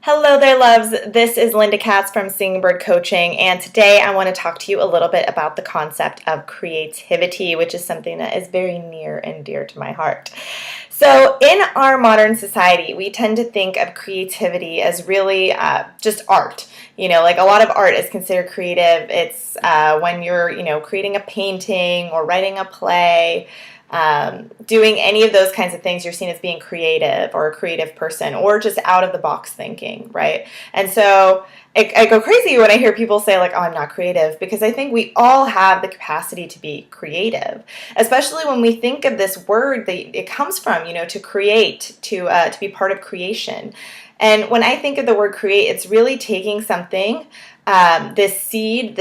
Hello there, loves. This is Linda Katz from Singing Bird Coaching, and today I want to talk to you a little bit about the concept of creativity, which is something that is very near and dear to my heart. So, in our modern society, we tend to think of creativity as really just art. Like a lot of art is considered creative. It's when you're, creating a painting or writing a play. Doing any of those kinds of things, you're seen as being creative or a creative person or just out of the box thinking, right? And so I go crazy when I hear people say like, oh, I'm not creative, because I think we all have the capacity to be creative, especially when we think of this word that it comes from, to create, to be part of creation. And when I think of the word create, it's really taking something, this seed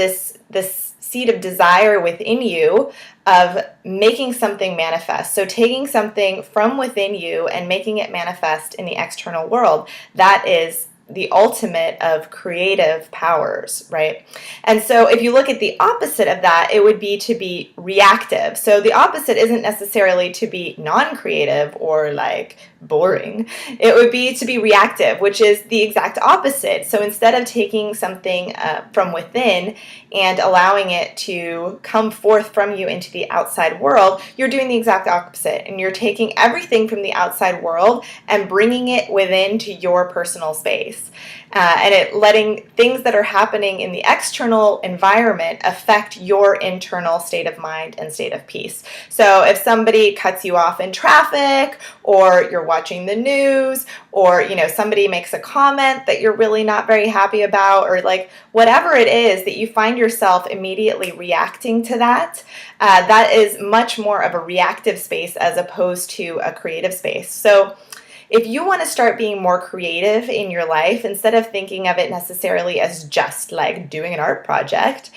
of desire within you of making something manifest. So taking something from within you and making it manifest in the external world. That is the ultimate of creative powers, right? And so if you look at the opposite of that, it would be to be reactive. So the opposite isn't necessarily to be non-creative or like boring. It would be to be reactive, which is the exact opposite. So instead of taking something from within and allowing it to come forth from you into the outside world, you're doing the exact opposite. And you're taking everything from the outside world and bringing it within to your personal space. And letting things that are happening in the external environment affect your internal state of mind and state of peace. So if somebody cuts you off in traffic, or you're watching the news, or somebody makes a comment that you're really not very happy about, or like whatever it is that you find yourself immediately reacting to that, that is much more of a reactive space as opposed to a creative space. So if you want to start being more creative in your life, instead of thinking of it necessarily as just like doing an art project,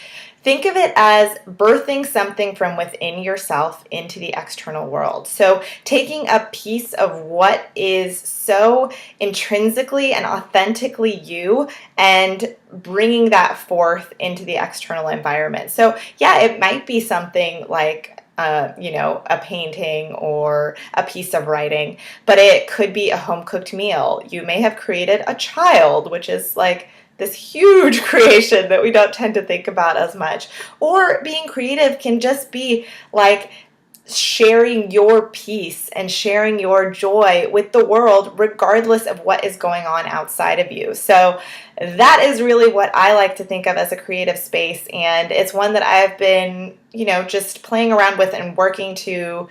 think of it as birthing something from within yourself into the external world. So taking a piece of what is so intrinsically and authentically you and bringing that forth into the external environment. So yeah, it might be something like a painting or a piece of writing, but it could be a home-cooked meal. You may have created a child, which is like this huge creation that we don't tend to think about as much. Or being creative can just be like sharing your peace and sharing your joy with the world, regardless of what is going on outside of you. So that is really what I like to think of as a creative space. And it's one that I've been, just playing around with and working to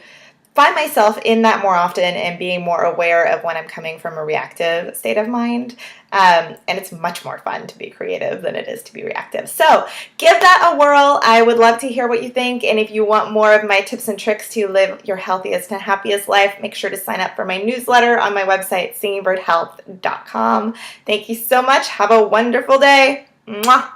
find myself in that more often and being more aware of when I'm coming from a reactive state of mind. And it's much more fun to be creative than it is to be reactive. So give that a whirl. I would love to hear what you think. And if you want more of my tips and tricks to live your healthiest and happiest life, make sure to sign up for my newsletter on my website, singingbirdhealth.com. Thank you so much. Have a wonderful day. Mwah.